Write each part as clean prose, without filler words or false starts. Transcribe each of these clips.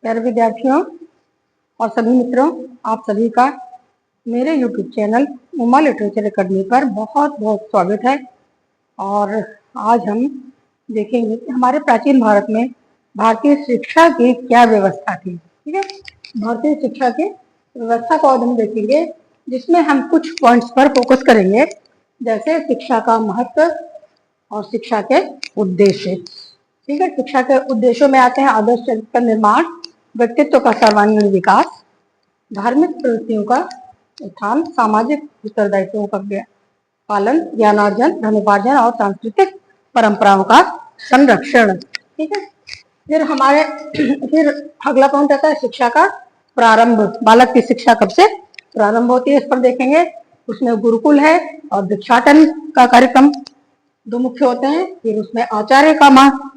प्यारे विद्यार्थियों और सभी मित्रों, आप सभी का मेरे YouTube channel Uma literature academy पर बहुत बहुत स्वागत है। और आज हम देखेंगे कि हमारे प्राचीन भारत में भारतीय शिक्षा की क्या व्यवस्था थी। ठीक है, भारतीय शिक्षा की व्यवस्था को आज हम देखेंगे, जिसमें हम कुछ पॉइंट्स पर फोकस करेंगे, जैसे शिक्षा का महत्व और शिक्षा के उद्देश्य। ठीक है, शिक्षा के उद्देश्यों में आते हैं आदर्श चरित्र का निर्माण, व्यक्तित्व का सर्वांगीण विकास, धार्मिक प्रवृत्तियों का उत्थान, सामाजिक उत्तरदायित्वों का पालन, ज्ञानार्जन, धनोपार्जन और सांस्कृतिक परंपराओं का संरक्षण। ठीक है, फिर अगला पॉइंट आता है शिक्षा का प्रारंभ। बालक की शिक्षा कब से प्रारंभ होती है, इस पर देखेंगे। उसमें गुरुकुल है और भिक्षाटन का कार्यक्रम दो मुख्य होते हैं। फिर उसमें आचार्य का महत्व,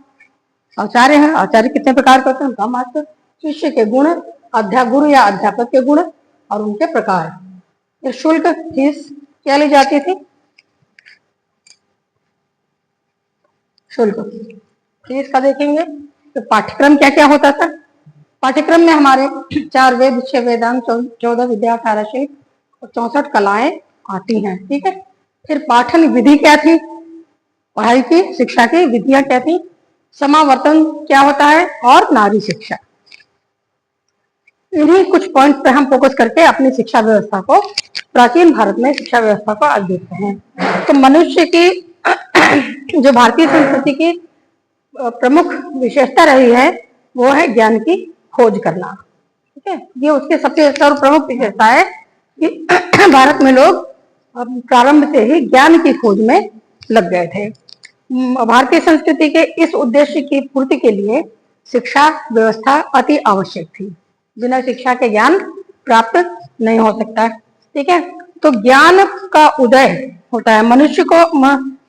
आचार्य है, आचार्य कितने प्रकार के होते हैं, उनका महत्व, शिष्य के गुण, गुरु या अध्यापक के गुण और उनके प्रकार। शुल्क, फीस क्या ली जाती थी, शुल्क, फीस का देखेंगे। तो पाठ्यक्रम क्या क्या होता था। पाठ्यक्रम में हमारे 4 वेद, 6 वेदांग, 14 विद्या, 18 शिल्प और 64 कलाएं आती हैं। ठीक है, फिर पाठन विधि क्या थी, पढ़ाई की शिक्षा की विधियां क्या थी, समावर्तन क्या होता है और नारी शिक्षा। इन्हीं कुछ पॉइंट पर हम फोकस करके अपनी शिक्षा व्यवस्था को, प्राचीन भारत में शिक्षा व्यवस्था को आज देखते हैं। तो मनुष्य की जो भारतीय संस्कृति की प्रमुख विशेषता रही है, वो है ज्ञान की खोज करना। ठीक है, ये उसके सबसे सर्वप्रमुख विशेषता है कि भारत में लोग प्रारंभ से ही ज्ञान की खोज में लग गए थे। भारतीय संस्कृति के इस उद्देश्य की पूर्ति के लिए शिक्षा व्यवस्था अति आवश्यक थी। बिना शिक्षा के ज्ञान प्राप्त नहीं हो सकता। ठीक है, तो ज्ञान का उदय होता है। मनुष्य को,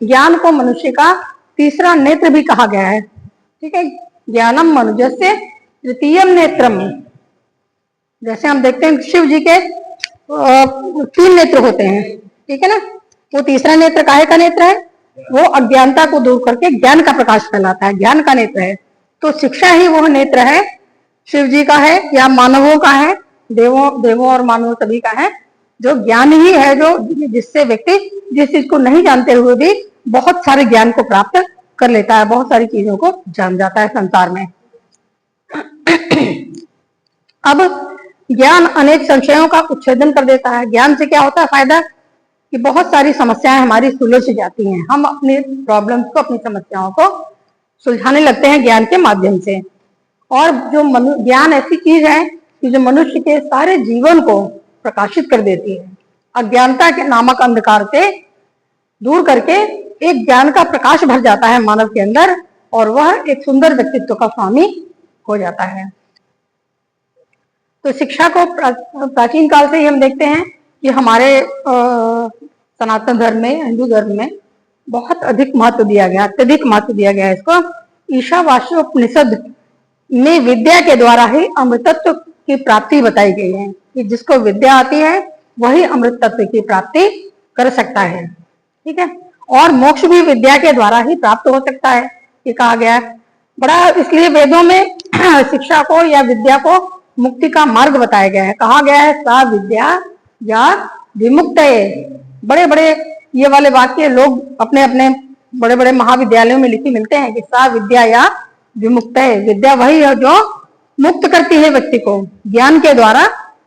ज्ञान को मनुष्य का तीसरा नेत्र भी कहा गया है। ठीक है, ज्ञानम मनुजस्य तृतीयम नेत्रम। जैसे हम देखते हैं शिव जी के 3 नेत्र होते हैं। ठीक है ना, वो तीसरा नेत्र काहे का नेत्र है, वो अज्ञानता को दूर करके ज्ञान का प्रकाश फैलाता है, ज्ञान का नेत्र है। तो शिक्षा ही वो नेत्र है, शिव जी का है या मानवों का है, देवों और मानवों सभी का है। जो ज्ञान ही है, जो जिससे व्यक्ति जिस चीज को नहीं जानते हुए भी बहुत सारे ज्ञान को प्राप्त कर लेता है, बहुत सारी चीजों को जान जाता है संसार में। अब ज्ञान अनेक संशयों का उच्छेदन कर देता है। ज्ञान से क्या होता है फायदा, कि बहुत सारी समस्याएं हमारी सुलझ जाती हैं। हम अपनी प्रॉब्लम्स को, अपनी समस्याओं को सुलझाने लगते हैं ज्ञान के माध्यम से। और जो ज्ञान ऐसी चीज है कि जो मनुष्य के सारे जीवन को प्रकाशित कर देती है। अज्ञानता के नामक अंधकार से दूर करके एक ज्ञान का प्रकाश भर जाता है मानव के अंदर, और वह एक सुंदर व्यक्तित्व का स्वामी हो जाता है। तो शिक्षा को प्राचीन काल से ही हम देखते हैं कि हमारे सनातन धर्म में, हिंदू धर्म में बहुत अधिक महत्व दिया गया, अत्यधिक महत्व दिया गया है इसको। ईशावास्योपनिषद में विद्या के द्वारा ही अमृतत्व की प्राप्ति बताई गई है, कि जिसको विद्या आती है वही अमृत तत्व की प्राप्ति कर सकता है। ठीक है, और मोक्ष भी विद्या के द्वारा ही प्राप्त हो सकता है, ये कहा गया है। बड़ा इसलिए वेदों में शिक्षा को या विद्या को मुक्ति का मार्ग बताया गया है। कहा गया है सा विद्या या विमुक्त। बड़े बड़े ये वाले वाक्य लोग अपने अपने बड़े बड़े महाविद्यालयों में लिखी मिलते हैं कि सा विद्या या विमुक्त। विद्या वही है जो मुक्त करती है व्यक्ति को, ज्ञान के द्वारा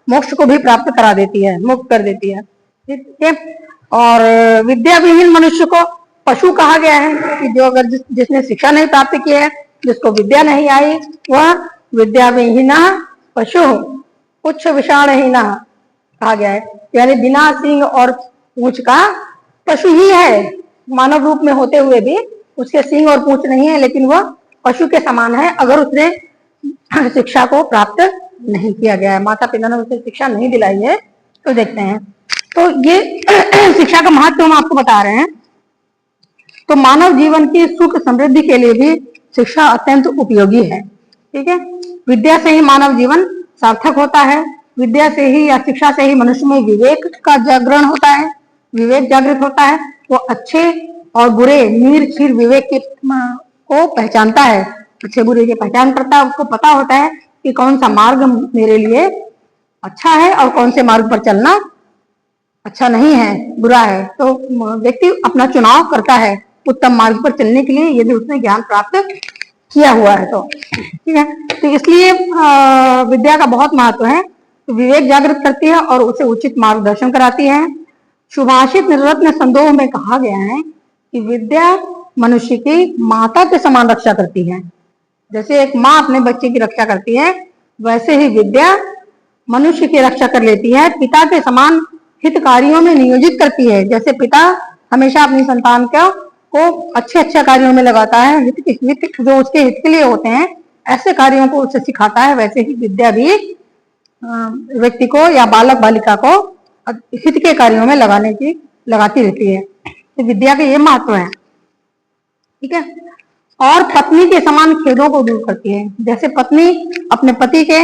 मोक्ष को भी प्राप्त करा देती है, मुक्त कर देती है। ठीक है, और विद्या विहीन मनुष्य को पशु कहा गया है, कि जो अगर जिसने शिक्षा नहीं प्राप्त की है, जिसको विद्या नहीं आई, वह विद्या विहीना पशु पुच्छ विषाणहीना कहा गया है। यानी बिना सींग और पूंछ का पशु ही है, मानव रूप में होते हुए भी उसके सींग और पूंछ नहीं है, लेकिन वह पशु के समान है अगर उसने शिक्षा को प्राप्त नहीं किया गया है, माता पिता ने उसे शिक्षा नहीं दिलाई है। तो देखते हैं, तो ये शिक्षा का महत्व हम आपको बता रहे हैं। तो मानव जीवन की सुख समृद्धि के लिए भी शिक्षा अत्यंत उपयोगी है। ठीक है, विद्या से ही मानव जीवन सार्थक होता है। विद्या से ही या शिक्षा से ही मनुष्य में विवेक का जागरण होता है, विवेक जागृत होता है। वो अच्छे और बुरे, नीर क्षीर विवेक को पहचानता है, अच्छे बुरे की पहचान करता है। उसको पता होता है कि कौन सा मार्ग मेरे लिए अच्छा है और कौन से मार्ग पर चलना अच्छा नहीं है, बुरा है। तो व्यक्ति अपना चुनाव करता है उत्तम मार्ग पर चलने के लिए, यदि उसने ज्ञान प्राप्त किया हुआ है तो। ठीक है, तो इसलिए विद्या का बहुत महत्व है। तो विवेक जागृत करती है और उसे उचित मार्गदर्शन कराती है। सुभाषित रत्न संदोह में कहा गया है कि विद्या मनुष्य की माता के समान रक्षा करती है। जैसे एक माँ अपने बच्चे की रक्षा करती है, वैसे ही विद्या मनुष्य की रक्षा कर लेती है, पिता के समान हित कार्यों में नियोजित करती है। जैसे पिता हमेशा अपनी संतान को अच्छे अच्छे कार्यों में लगाता है, हित जो उसके हित के लिए होते हैं ऐसे कार्यों को उसे सिखाता है, वैसे ही विद्या भी व्यक्ति को या बालक बालिका को हित के कार्यों में लगाती रहती है। तो विद्या के ये महत्व है। ठीक है, और पत्नी के समान खेदों को दूर करती है। जैसे पत्नी अपने पति के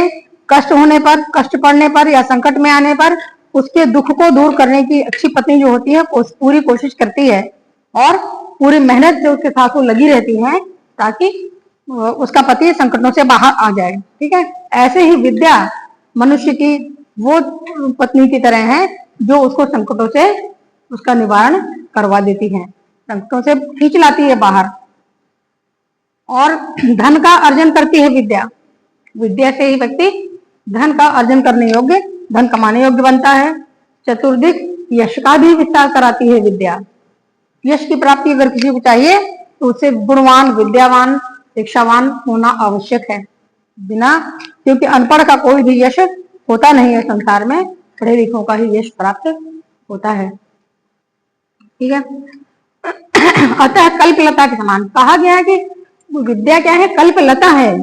कष्ट होने पर, कष्ट पड़ने पर या संकट में आने पर उसके दुख को दूर करने की अच्छी पत्नी जो होती है पूरी कोशिश करती है और पूरी मेहनत जो उसके साथ वो लगी रहती है ताकि उसका पति संकटों से बाहर आ जाए। ठीक है, ऐसे ही विद्या मनुष्य की वो पत्नी की तरह है जो उसको संकटों से उसका निवारण करवा देती है, संकटों से खींच लाती है बाहर। और धन का अर्जन करती है विद्या। विद्या से ही व्यक्ति धन का अर्जन करने योग्य, धन कमाने योग्य बनता है। चतुर्दिक यश का भी विस्तार कराती है विद्या। यश की प्राप्ति अगर किसी को चाहिए तो उसे गुणवान, विद्यावान, शिक्षावान होना आवश्यक है। क्योंकि अनपढ़ का कोई भी यश होता नहीं है संसार में, पढ़े लिखों का ही यश प्राप्त होता है। ठीक है, अतः कल्पलता के समान कहा गया है कि विद्या क्या है, कल्पलता है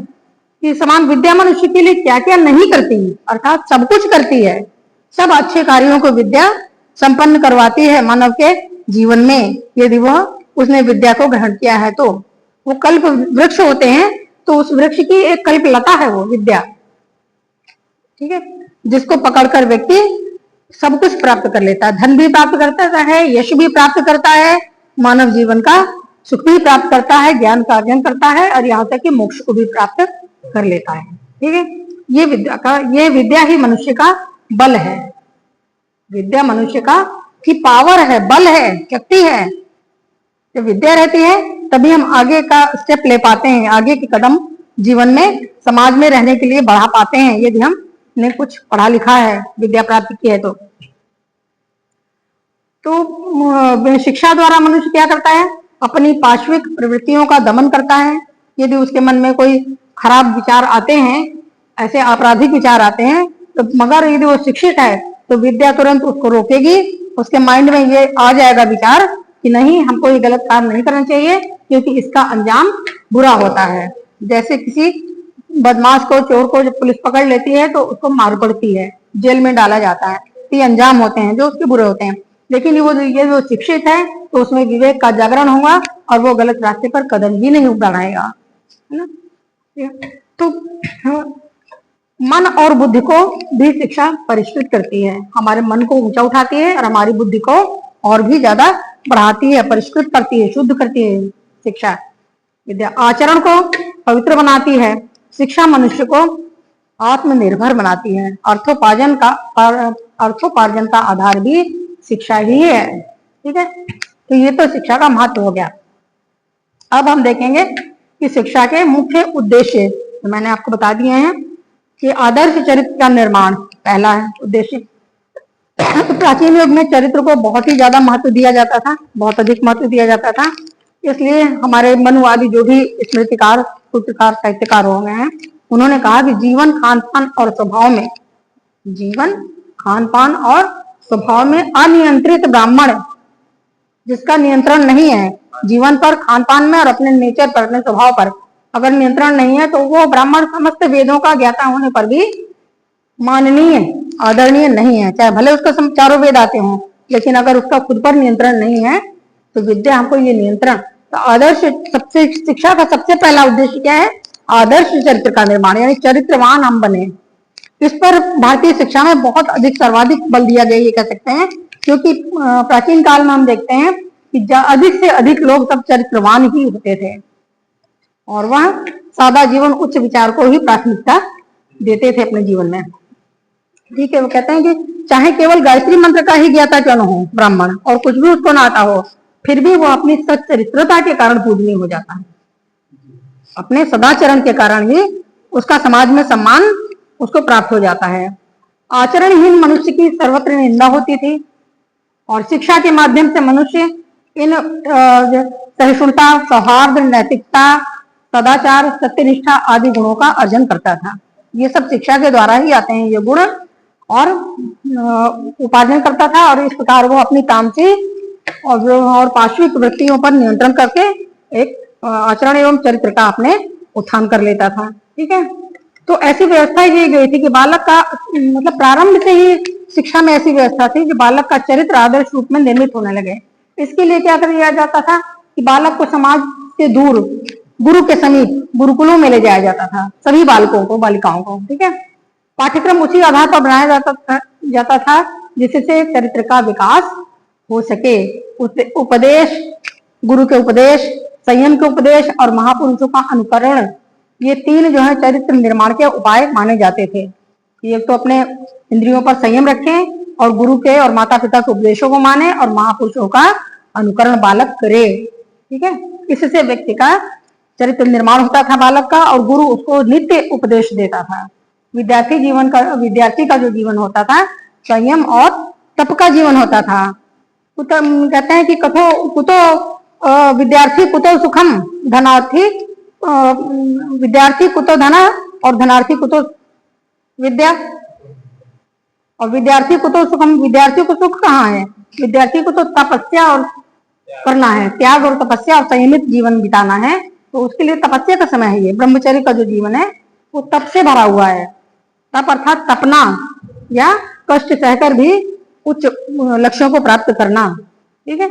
कि समान विद्या मनुष्य के लिए क्या क्या नहीं करती, अर्थात सब कुछ करती है। सब अच्छे कार्यों को विद्या संपन्न करवाती है मानव के जीवन में, यदि वह उसने विद्या को ग्रहण किया है तो। वो कल्प वृक्ष होते हैं, तो उस वृक्ष की एक कल्पलता है वो विद्या। ठीक है, जिसको पकड़कर व्यक्ति सब कुछ प्राप्त कर लेता है, धन भी प्राप्त करता है, यश भी प्राप्त करता है, मानव जीवन का सुख भी प्राप्त करता है, ज्ञान का अर्जन करता है और यहाँ तक कि मोक्ष को भी प्राप्त कर लेता है। ठीक है, ये विद्या ही मनुष्य का बल है। विद्या मनुष्य का की पावर है, बल है, शक्ति है। जब विद्या रहती है तभी हम आगे का स्टेप ले पाते हैं, आगे के कदम जीवन में समाज में रहने के लिए बढ़ा पाते हैं, यदि हमने कुछ पढ़ा लिखा है, विद्या प्राप्त की है तो शिक्षा द्वारा मनुष्य क्या करता है, अपनी पार्श्विक प्रवृत्तियों का दमन करता है। यदि उसके मन में कोई खराब विचार आते हैं, ऐसे आपराधिक विचार आते हैं, तो मगर यदि वो शिक्षित है तो विद्या तुरंत उसको रोकेगी। उसके माइंड में ये आ जाएगा विचार कि नहीं, हमको ये गलत काम नहीं करना चाहिए क्योंकि इसका अंजाम बुरा होता है। जैसे किसी बदमाश को, चोर को जब पुलिस पकड़ लेती है तो उसको मार पड़ती है, जेल में डाला जाता है, तो ये अंजाम होते हैं जो उसके बुरे होते हैं। लेकिन ये जो शिक्षित है तो उसमें विवेक का जागरण होगा और वो गलत रास्ते पर कदम ही नहीं बढ़ाएगा, है ना। तो मन और बुद्धि को भी शिक्षा परिष्कृत करती है, हमारे मन को ऊंचा उठाती है और हमारी बुद्धि को और भी ज्यादा बढ़ाती है, परिष्कृत करती है, शुद्ध करती है शिक्षा। विद्या आचरण को पवित्र बनाती है। शिक्षा मनुष्य को आत्मनिर्भर बनाती है। अर्थोपार्जन का आधार भी शिक्षा ही है। ठीक है, तो ये तो शिक्षा का महत्व हो गया। अब हम देखेंगे कि शिक्षा के मुख्य उद्देश्य, तो मैंने आपको बता दिए हैं कि आदर्श चरित्र का निर्माण पहला है उद्देश्य। तो प्राचीन युग में चरित्र को बहुत ही ज्यादा महत्व दिया जाता था, बहुत अधिक महत्व दिया जाता था। इसलिए हमारे मनुवादी जो भी स्मृतिकार, सूत्रकार, साहित्यकार हो गए हैं, उन्होंने कहा कि जीवन खान पान और स्वभाव में अनियंत्रित ब्राह्मण, जिसका नियंत्रण नहीं है जीवन पर, खान पान में और अपने नेचर पर, अपने स्वभाव पर अगर नियंत्रण नहीं है तो वो ब्राह्मण समस्त वेदों का ज्ञाता होने पर भी माननीय, आदरणीय नहीं है। चाहे भले उसका चारों वेद आते हों, लेकिन अगर उसका खुद पर नियंत्रण नहीं है तो विद्या हमको ये नियंत्रण, तो आदर्श सबसे शिक्षा का सबसे पहला उद्देश्य क्या है, आदर्श चरित्र का निर्माण, यानी चरित्रवान हम बने। इस पर भारतीय शिक्षा में बहुत अधिक, सर्वाधिक बल दिया गया, ये कह सकते हैं, क्योंकि प्राचीन काल में हम देखते हैं कि अधिक से अधिक लोग सब चरित्रवान ही होते थे और वह सादा जीवन, उच्च विचार को ही प्राथमिकता देते थे अपने जीवन में। ठीक है, वो कहते हैं कि चाहे केवल गायत्री मंत्र का ही ज्ञाता क्यों न हो ब्राह्मण, और कुछ भी उसको ना आता हो, फिर भी वो अपनी सच्चरित्रता के कारण पूजनीय हो जाता है। अपने सदाचरण के कारण ही उसका समाज में सम्मान उसको प्राप्त हो जाता है। आचरणहीन मनुष्य की सर्वत्र निंदा होती थी, और शिक्षा के माध्यम से मनुष्य इन सहिष्णुता, सौहार्द, नैतिकता, सदाचार, सत्यनिष्ठा आदि गुणों का अर्जन करता था। ये सब शिक्षा के द्वारा ही आते हैं ये गुण, और उपार्जन करता था, और इस प्रकार वो अपनी तामसी और पार्श्विक वृत्तियों पर नियंत्रण करके एक आचरण एवं चरित्र का अपने उत्थान कर लेता था। ठीक है, तो ऐसी व्यवस्था की गई थी कि बालक का मतलब प्रारंभ से ही शिक्षा में ऐसी व्यवस्था थी कि बालक का चरित्र आदर्श रूप में निर्मित होने लगे। इसके लिए क्या कर दिया जाता था कि बालक को समाज से दूर गुरु के समीप गुरुकुलों में ले जाया जाता था, सभी बालकों को, बालिकाओं को। ठीक है, पाठ्यक्रम उसी आधार पर बनाया जाता था जिससे चरित्र का विकास हो सके। उपदेश, गुरु के उपदेश, संयम के उपदेश और महापुरुषों का अनुकरण, ये तीन जो है चरित्र निर्माण के उपाय माने जाते थे। ये तो अपने इंद्रियों पर संयम रखें, और गुरु के और माता पिता के उपदेशों को माने, और महापुरुषों का अनुकरण बालक करे। ठीक है, इससे व्यक्ति का चरित्र निर्माण होता था बालक का, और गुरु उसको नित्य उपदेश देता था। विद्यार्थी का जो जीवन होता था संयम और तप का जीवन होता था। कहते हैं कि कुतो विद्यार्थी कुतो सुखम धनार्थी, विद्यार्थी कुतो धना और धनार्थी कुतो विद्या, और विद्यार्थी कुतो सुखम, विद्यार्थी को सुख कहाँ है? विद्यार्थी को तो तपस्या और करना है, त्याग और तपस्या और संयमित जीवन बिताना है, तो उसके लिए तपस्या का समय है। ये ब्रह्मचर्य का जो जीवन है वो तप से भरा हुआ है। तप अर्थात तपना या कष्ट सहकर भी उच्च लक्ष्यों को प्राप्त करना। ठीक है,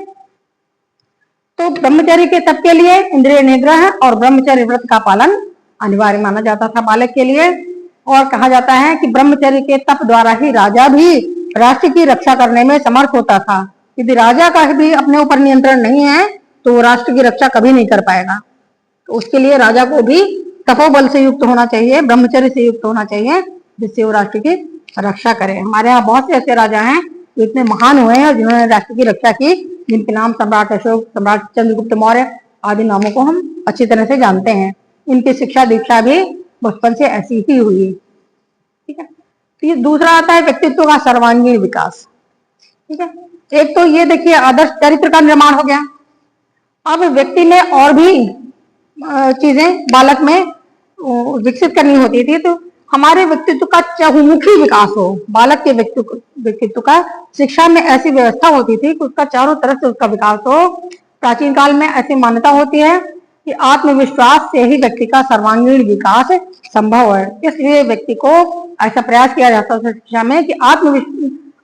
तो ब्रह्मचर्य के तप के लिए इंद्रिय निग्रह और ब्रह्मचर्य व्रत का पालन अनिवार्य माना जाता था बालक के लिए। और कहा जाता है कि ब्रह्मचर्य के तप द्वारा ही राजा भी राष्ट्र की रक्षा करने में समर्थ होता था। यदि राजा का भी अपने ऊपर नियंत्रण नहीं है तो वो राष्ट्र की रक्षा कभी नहीं कर पाएगा। तो उसके लिए राजा को भी तपोबल से युक्त होना चाहिए, ब्रह्मचर्य से युक्त होना चाहिए, जिससे वो राष्ट्र की रक्षा करे। हमारे यहाँ बहुत से ऐसे राजा हैं जो इतने महान हुए हैं जिन्होंने राष्ट्र की रक्षा की, जिनके नाम सम्राट अशोक, सम्राट चंद्रगुप्त मौर्य आदि नामों को हम अच्छी तरह से जानते हैं। इनकी शिक्षा दीक्षा भी बचपन से ऐसी ही हुई। ठीक है, तो दूसरा आता है व्यक्तित्व का सर्वांगीण विकास। ठीक है, एक तो ये देखिए आदर्श चरित्र का निर्माण हो गया। अब व्यक्ति में और भी चीजें बालक में विकसित करनी होती थी, तो हमारे व्यक्तित्व का चहुमुखी विकास हो। बालक के व्यक्तित्व का शिक्षा में ऐसी व्यवस्था होती थी कि उसका चारों तरफ से उसका विकास हो। प्राचीन काल में ऐसी मान्यता होती है कि आत्मविश्वास से ही व्यक्ति का सर्वांगीण विकास संभव है। इसलिए व्यक्ति को ऐसा प्रयास किया जाता है शिक्षा में कि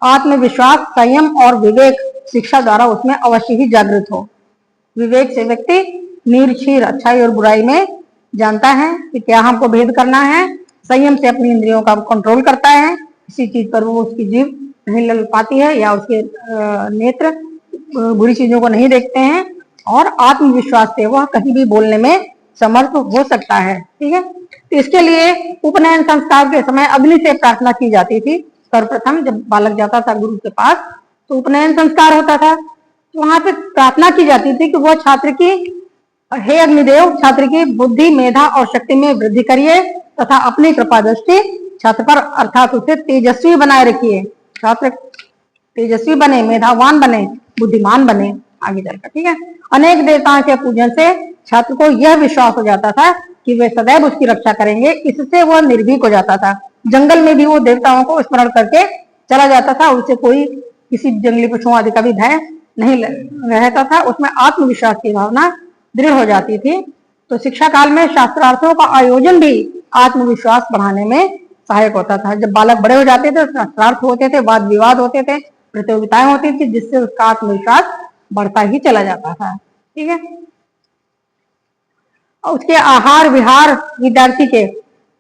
आत्मविश्वास, संयम और विवेक शिक्षा द्वारा उसमें अवश्य ही जागृत हो। विवेक से व्यक्ति नीर-क्षीर, अच्छाई और बुराई में जानता है कि क्या हमको भेद करना है। संयम से अपनी इंद्रियों का कंट्रोल करता है, किसी चीज पर वो उसकी जीभ नहीं लल पाती है या उसके नेत्र बुरी चीजों को नहीं देखते हैं। और आत्मविश्वास से वह कहीं भी बोलने में समर्थ हो सकता है। ठीक है, तो इसके लिए उपनयन संस्कार के समय अग्नि से प्रार्थना की जाती थी। सर्वप्रथम जब बालक जाता था गुरु के पास तो उपनयन संस्कार होता था, तो वहां पे प्रार्थना की जाती थी कि वह छात्र की, हे अग्निदेव, छात्र की बुद्धि, मेधा और शक्ति में वृद्धि करिए तथा अपनी कृपा दृष्टि छात्र पर अर्थात उसे तेजस्वी बनाए रखिए। छात्र तेजस्वी बने, मेधावान बने, बुद्धिमान बने आगे चलकर। ठीक है, अनेक देवताओं के पूजन से छात्र को यह विश्वास हो जाता था कि वे सदैव उसकी रक्षा करेंगे। इससे वह निर्भीक हो जाता था। जंगल में भी वो देवताओं को स्मरण करके चला जाता था, उसे कोई किसी जंगली पशुओं आदि का भी भय नहीं रहता था। उसमें आत्मविश्वास की भावना दृढ़ हो जाती थी। तो शिक्षा काल में शास्त्रार्थों का आयोजन भी आत्मविश्वास बढ़ाने में सहायक होता था। जब बालक बड़े हो जाते थे, शास्त्रार्थ होते थे, वाद विवाद होते थे, प्रतियोगिताएं होती थी, जिससे उसका आत्मविश्वास बढ़ता ही चला जाता था। ठीक है, उसके आहार विहार, विद्यार्थी के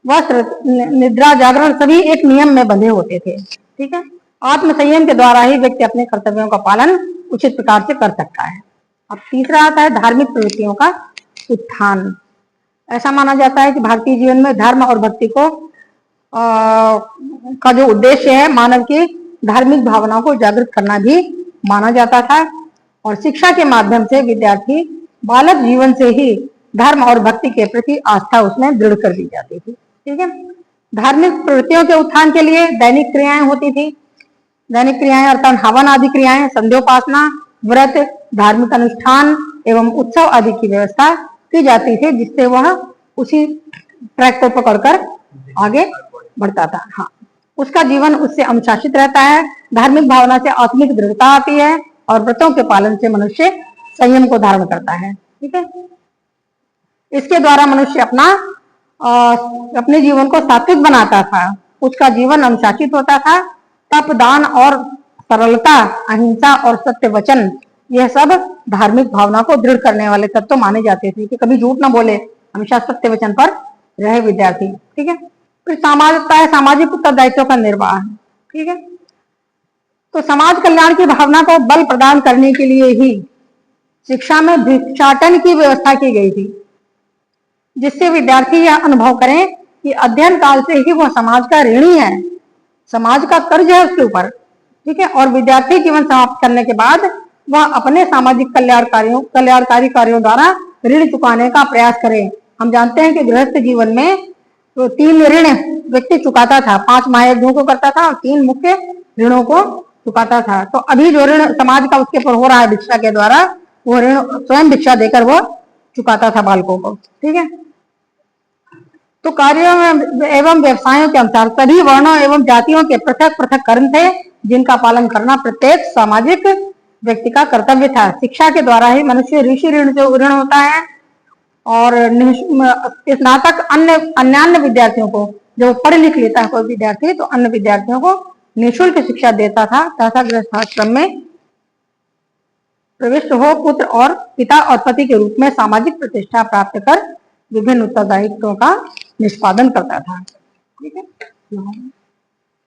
वस्त्र, निद्रा, जागरण सभी एक नियम में बंधे होते थे। ठीक है, आत्म संयम के द्वारा ही व्यक्ति अपने कर्तव्यों का पालन उचित प्रकार से कर सकता है। अब तीसरा आता है धार्मिक प्रवृत्तियों का उत्थान। ऐसा माना जाता है कि भारतीय जीवन में धर्म और भक्ति को का जो उद्देश्य है मानव की धार्मिक भावनाओं को जागृत करना भी माना जाता था। और शिक्षा के माध्यम से विद्यार्थी बालक जीवन से ही धर्म और भक्ति के प्रति आस्था उसमें दृढ़ कर दी जाती थी। ठीक है। धार्मिक प्रवृत्तियों के उत्थान के लिए दैनिक क्रियाएं होती थी। दैनिक क्रियाएं अर्थात हवन आदि क्रियाएं, संध्योपासना, व्रत, धार्मिक अनुष्ठान एवं उत्सव आदि की व्यवस्था की जाती थी, जिससे वह उसी ट्रैक को पकड़कर आगे बढ़ता था। हाँ, उसका जीवन उससे अनुशासित रहता है। धार्मिक भावना से आत्मिक दृढ़ता आती है और व्रतों के पालन से मनुष्य संयम को धारण करता है। ठीक है। इसके द्वारा मनुष्य अपने जीवन को सात्विक बनाता था। उसका जीवन अनुशासित होता था। तप, दान और सरलता, अहिंसा और सत्य वचन, यह सब धार्मिक भावना को दृढ़ करने वाले तत्व माने जाते थे कि कभी झूठ ना बोले, हमेशा सत्य वचन पर रहे विद्यार्थी। ठीक है। फिर सामाजिकता है, सामाजिक उत्तरदायित्व का निर्वाह। ठीक है। तो समाज कल्याण की भावना को बल प्रदान करने के लिए ही शिक्षा में भिक्षाटन की व्यवस्था की गई थी, जिससे विद्यार्थी यह अनुभव करें कि अध्ययन काल से ही वह समाज का ऋणी है, समाज का कर्ज है उसके ऊपर। ठीक है। और विद्यार्थी जीवन समाप्त करने के बाद वह अपने सामाजिक कल्याणकारी कार्यों द्वारा ऋण चुकाने का प्रयास करे। हम जानते हैं कि गृहस्थ जीवन में तो 3 ऋण व्यक्ति चुकाता था, 5 महायज्ञों को करता था और 3 मुख्य ऋणों को चुकाता था। तो अभी जो ऋण समाज का उसके ऊपर हो रहा है भिक्षा के द्वारा, वो ऋण स्वयं भिक्षा देकर वो चुकाता था बालकों को। ठीक है। तो कार्यों एवं व्यवसायों के अनुसार सभी वर्णों एवं जातियों के पृथक पृथक कर्म थे, जिनका पालन करना प्रत्येक सामाजिक व्यक्ति का कर्तव्य था। शिक्षा के द्वारा ही मनुष्य ऋषि ऋण होता है। और स्नातक अन्य विद्यार्थियों को, जब पढ़ लिख लेता है कोई विद्यार्थी, तो अन्य विद्यार्थियों को निःशुल्क शिक्षा देता था तथा गृहस्थाश्रम में प्रविष्ट हो पुत्र और पिता और पति के रूप में सामाजिक प्रतिष्ठा प्राप्त कर विभिन्न उत्तरदायित्वों का निष्पादन करता था। ठीक है।